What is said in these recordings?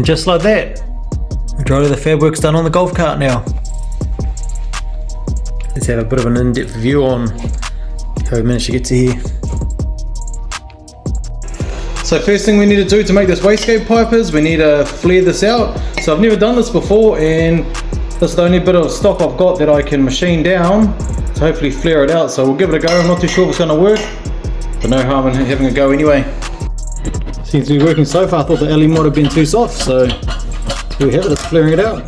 just like that, majority of the fab work's done on the golf cart now. Let's have a bit of an in-depth view on how we managed to get to here. So first thing we need to do to make this wastegate pipe is we need to flare this out. So I've never done this before, and this is the only bit of stock I've got that I can machine down to hopefully flare it out. So we'll give it a go. I'm not too sure if it's going to work, but no harm in having a go anyway. Seems to be working so far. I thought the alley might have been too soft, so here we have it, it's flaring it out.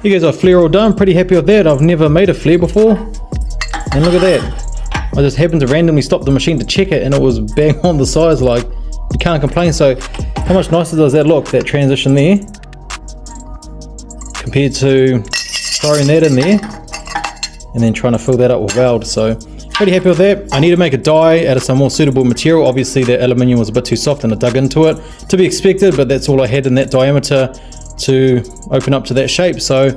You guys are flare all done, pretty happy with that. I've never made a flare before, and look at that. I just happened to randomly stop the machine to check it and it was bang on the size, like you can't complain. So how much nicer does that look, that transition there, compared to throwing that in there and then trying to fill that up with weld. So pretty happy with that. I need to make a die out of some more suitable material. Obviously the aluminium was a bit too soft and I dug into it, to be expected, but that's all I had in that diameter to open up to that shape. So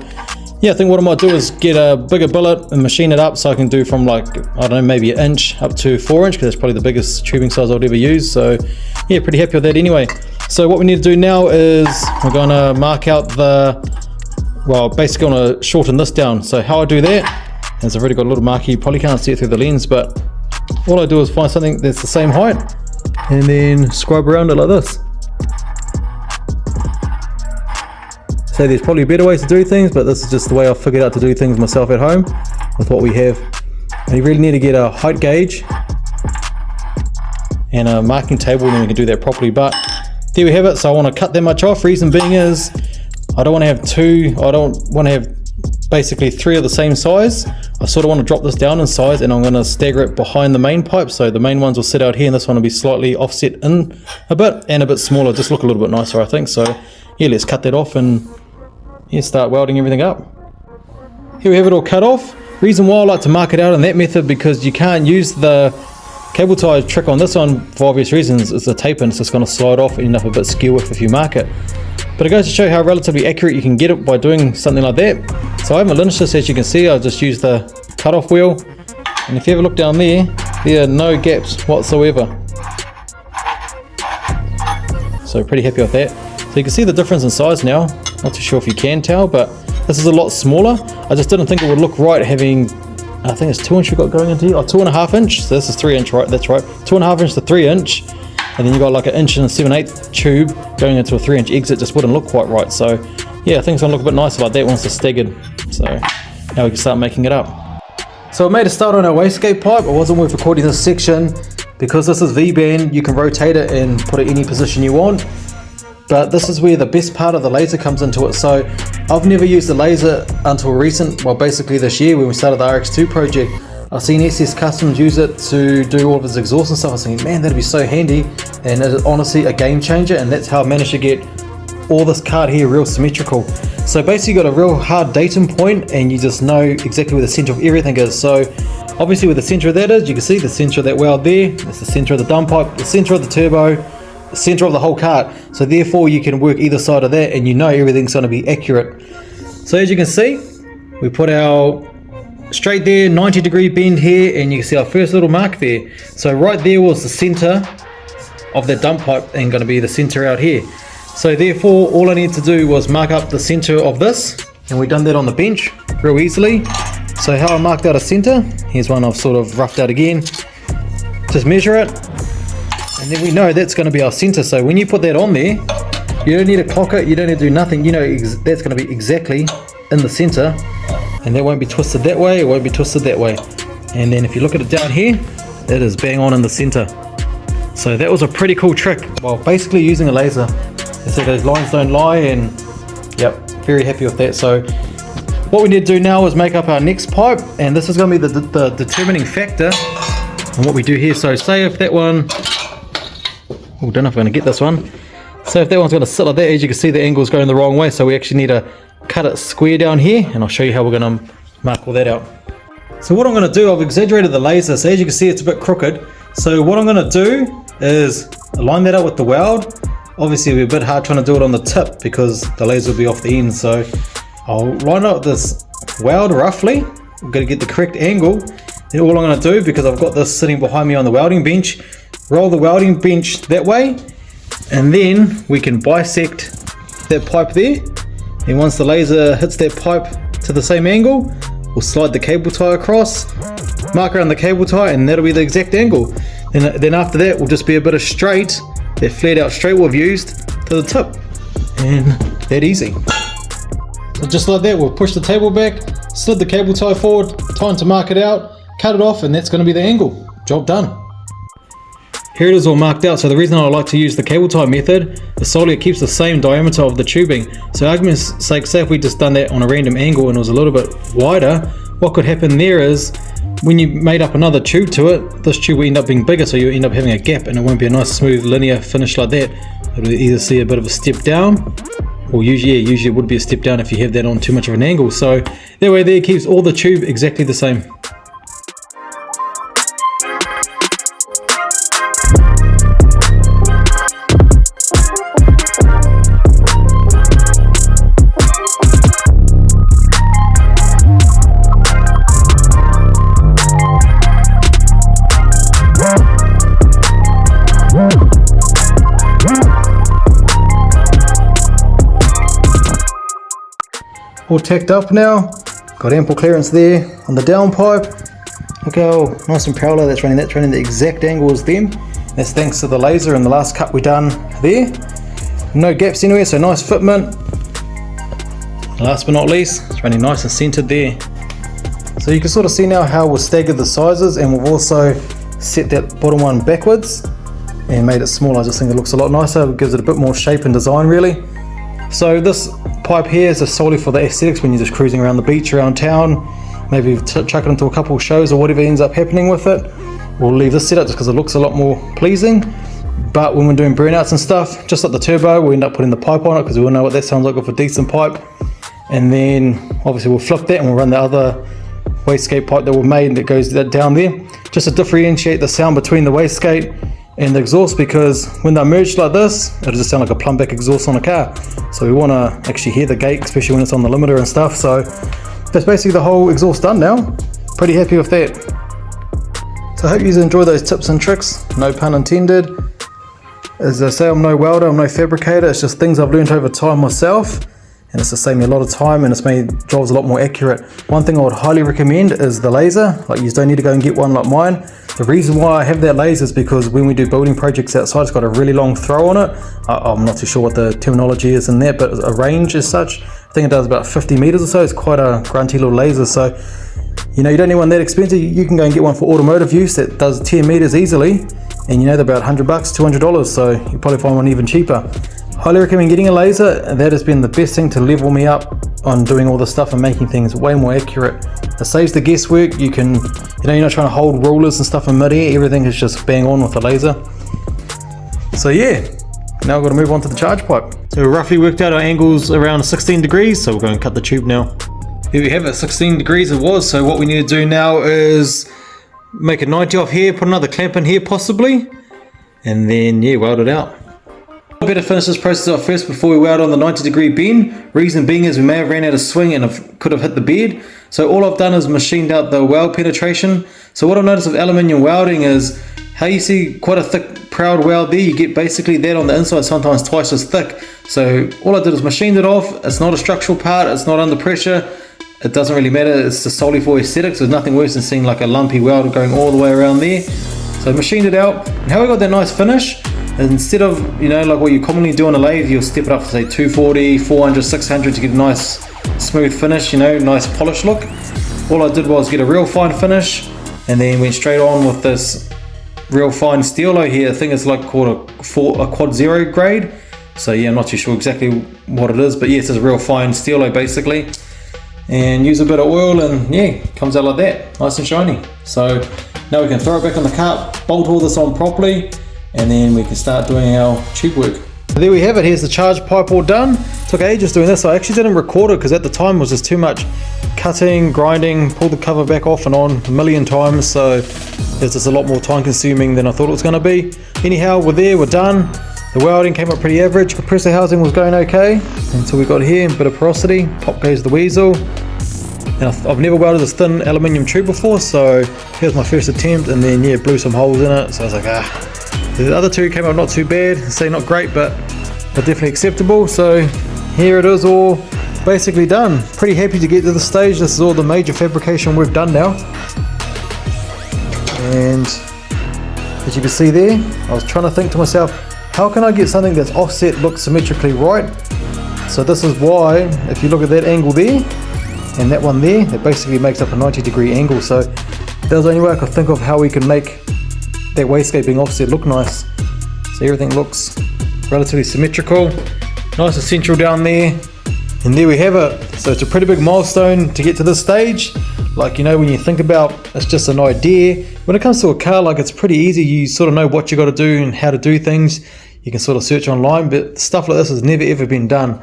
yeah, I think what I might do is get a bigger billet and machine it up so I can do from like, I don't know, maybe an inch up to 4 inch, because that's probably the biggest tubing size I'd ever use. So yeah, pretty happy with that anyway. So what we need to do now is we're going to mark out the, well, basically want to shorten this down. So how I do that is I've already got a little mark here, you probably can't see it through the lens, but all I do is find something that's the same height and then scribe around it like this. So there's probably better ways to do things, but this is just the way I've figured out to do things myself at home with what we have. And you really need to get a height gauge and a marking table, and then we can do that properly. But there we have it. So I want to cut that much off. Reason being is I don't want to have I don't want to have basically 3 of the same size. I sort of want to drop this down in size, and I'm going to stagger it behind the main pipe. So the main ones will sit out here and this one will be slightly offset in a bit and a bit smaller, just look a little bit nicer, I think. So yeah, let's cut that off and yeah, start welding everything up. Here we have it all cut off. Reason why I like to mark it out in that method, because you can't use the cable tie trick on this one for obvious reasons. It's a tape and it's just going to slide off and end up a bit skew if you mark it. But it goes to show how relatively accurate you can get it by doing something like that. So I haven't lynched this, as you can see. I just used the cut-off wheel, and if you ever look down there are no gaps whatsoever. So pretty happy with that. So you can see the difference in size now. Not too sure if you can tell, but this is a lot smaller. I just didn't think it would look right having, I think it's 2 inch we've got going into here, or 2.5 inch. So this is 3 inch, right? That's right. 2.5 inch to 3 inch. And then you got like an 1 and 7/8 tube going into a 3 inch exit. Just wouldn't look quite right. So yeah, I think it's gonna look a bit nicer like that once it's staggered. So now we can start making it up. So I made a start on our wastegate pipe. It wasn't worth recording this section because this is V-band. You can rotate it and put it any position you want. But this is where the best part of the laser comes into it. So I've never used the laser until basically this year when we started the RX2 project. I've seen SS Customs use it to do all of his exhaust and stuff. I was thinking, man, that'd be so handy. And it is honestly a game changer. And that's how I managed to get all this card here real symmetrical. So basically you got a real hard datum point and you just know exactly where the center of everything is. So obviously where the center of that is, you can see the center of that weld there. That's the center of the dump pipe, the center of the turbo, the center of the whole cart. So therefore you can work either side of that and you know everything's going to be accurate. So as you can see, we put our straight there, 90-degree bend here, and you can see our first little mark there. So right there was the center of the dump pipe and going to be the center out here. So therefore all I need to do was mark up the center of this, and we've done that on the bench real easily. So how I marked out a center, here's one I've sort of roughed out again. Just measure it, and then we know that's going to be our center. So when you put that on there, you don't need to clock it, you don't need to do nothing. You know that's going to be exactly in the center, and that won't be twisted that way, it won't be twisted that way. And then if you look at it down here, it is bang on in the center. So that was a pretty cool trick while basically using a laser. So those lines don't lie, and yep, very happy with that. So what we need to do now is make up our next pipe, and this is going to be the determining factor on what we do here. So say if that one, oh, don't know if I'm going to get this one. So if that one's going to sit like that, as you can see the angle's going the wrong way, so we actually need to cut it square down here, and I'll show you how we're going to mark all that out. So what I'm going to do, I've exaggerated the laser, so as you can see it's a bit crooked. So what I'm going to do is align that up with the weld. Obviously it'll be a bit hard trying to do it on the tip because the laser will be off the end, so I'll line up this weld roughly. I'm going to get the correct angle. Then all I'm going to do, because I've got this sitting behind me on the welding bench, roll the welding bench that way, And then we can bisect that pipe there. And once the laser hits that pipe to the same angle, we'll slide the cable tie across, mark around the cable tie, and that'll be the exact angle. And then after that will just be a bit of straight, that flared out straight we've used, to the tip. And that easy. So just like that, we'll push the table back, slid the cable tie forward, time to mark it out, cut it off, and that's going to be the angle. Job done. Here it is all marked out. So the reason I like to use the cable tie method is solely it keeps the same diameter of the tubing. So argument's sake, say if we just done that on a random angle and it was a little bit wider, what could happen there is when you made up another tube to it, this tube will end up being bigger, so you end up having a gap and it won't be a nice smooth linear finish like that. It'll either see a bit of a step down, or usually it would be a step down if you have that on too much of an angle. So that way there keeps all the tube exactly the same. All tacked up now, got ample clearance there on the down pipe. Look how nice and parallel that's running the exact angle as them. That's thanks to the laser and the last cut we done there. No gaps anywhere, so nice fitment. Last but not least, it's running nice and centered there. So you can sort of see now how we've staggered the sizes, and we've also set that bottom one backwards and made it smaller. I just think it looks a lot nicer, it gives it a bit more shape and design really. So this pipe here is just solely for the aesthetics when you're just cruising around the beach, around town, maybe chuck it into a couple of shows or whatever ends up happening with it. We'll leave this set up just because it looks a lot more pleasing. But when we're doing burnouts and stuff, just like the turbo, we'll end up putting the pipe on it because we all know what that sounds like with a decent pipe. And then obviously we'll flip that and we'll run the other wastegate pipe that we've made that goes down there, just to differentiate the sound between the wastegate and the exhaust, because when they're merged like this, it'll just sound like a plumb back exhaust on a car. So we want to actually hear the gate, especially when it's on the limiter and stuff. So that's basically the whole exhaust done now. Pretty happy with that. So I hope you enjoy those tips and tricks, no pun intended. As I say, I'm no welder, I'm no fabricator, it's just things I've learned over time myself. And it's just saved me a lot of time and it's made jobs a lot more accurate. One thing I would highly recommend is the laser. Like, you don't need to go and get one like mine. The reason why I have that laser is because when we do building projects outside, it's got a really long throw on it. I'm not too sure what the terminology is in that, but a range as such. I think it does about 50 meters or so. It's quite a grunty little laser. So, you know, you don't need one that expensive. You can go and get one for automotive use that does 10 meters easily. And you know, they're about $100, $200. So you probably find one even cheaper. Highly recommend getting a laser. That has been the best thing to level me up on doing all this stuff and making things way more accurate. It saves the guesswork. You can, you know, you're not trying to hold rulers and stuff in mid-air. Everything is just bang on with the laser. So yeah, now we've got to move on to the charge pipe. So we roughly worked out our angles around 16 degrees. So we're going to cut the tube now. Here we have it, 16 degrees it was. So what we need to do now is make a 90 off here, put another clamp in here possibly, and then yeah, weld it out. I better finish this process off first before we weld on the 90-degree bend. Reason being is we may have ran out of swing and could have hit the bed. So all I've done is machined out the weld penetration. So what I've noticed with aluminium welding is how you see quite a thick proud weld there, you get basically that on the inside, sometimes twice as thick. So all I did is machined it off. It's not a structural part, it's not under pressure. It doesn't really matter, it's just solely for aesthetics. There's nothing worse than seeing like a lumpy weld going all the way around there. So I machined it out, and how we got that nice finish, instead of, you know, like what you commonly do on a lathe, you'll step it up to say 240, 400, 600 to get a nice smooth finish, you know, nice polished look. All I did was get a real fine finish and then went straight on with this real fine steelo here. I think it's like called a quad zero grade. So yeah, I'm not too sure exactly what it is, but yes, it's a real fine steelo basically. And use a bit of oil and yeah, comes out like that, nice and shiny. So now we can throw it back on the cart, bolt all this on properly, and then we can start doing our tube work. So there we have it, here's the charge pipe all done. Took ages doing this. I actually didn't record it because at the time it was just too much cutting, grinding, pulled the cover back off and on a million times, so it's just a lot more time consuming than I thought it was going to be. Anyhow, we're there, we're done. The welding came up pretty average, compressor housing was going okay until we got here, a bit of porosity, pop goes the weasel. And I've never welded this thin aluminium tube before, so here's my first attempt, and then yeah, blew some holes in it, so I was like, The other two came out not too bad, say not great, but definitely acceptable. So here it is, all basically done. Pretty happy to get to this stage. This is all the major fabrication we've done now. And as you can see there, I was trying to think to myself, how can I get something that's offset look symmetrically right? So this is why, if you look at that angle there, and that one there, it basically makes up a 90-degree angle. So that was the only way I could think of how we can make that wastegaping offset look nice. So everything looks relatively symmetrical, nice and central down there. And there we have it. So it's a pretty big milestone to get to this stage. Like, you know, when you think about it's just an idea, when it comes to a car, like, it's pretty easy. You sort of know what you got to do and how to do things. You can sort of search online, but stuff like this has never ever been done.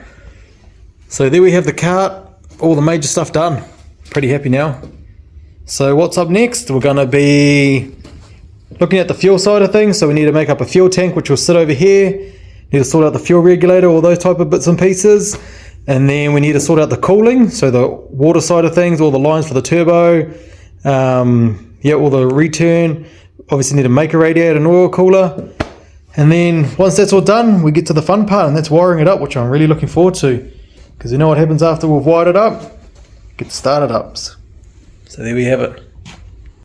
So there we have the cart, all the major stuff done. Pretty happy now. So what's up next? We're going to be looking at the fuel side of things. So we need to make up a fuel tank, which will sit over here. Need to sort out the fuel regulator, all those type of bits and pieces. And then we need to sort out the cooling, so the water side of things, all the lines for the turbo, all the return. Obviously need to make a radiator and oil cooler. And then once that's all done, we get to the fun part, and that's wiring it up, which I'm really looking forward to. Because you know what happens after we've wired it up? Get started up. So there we have it.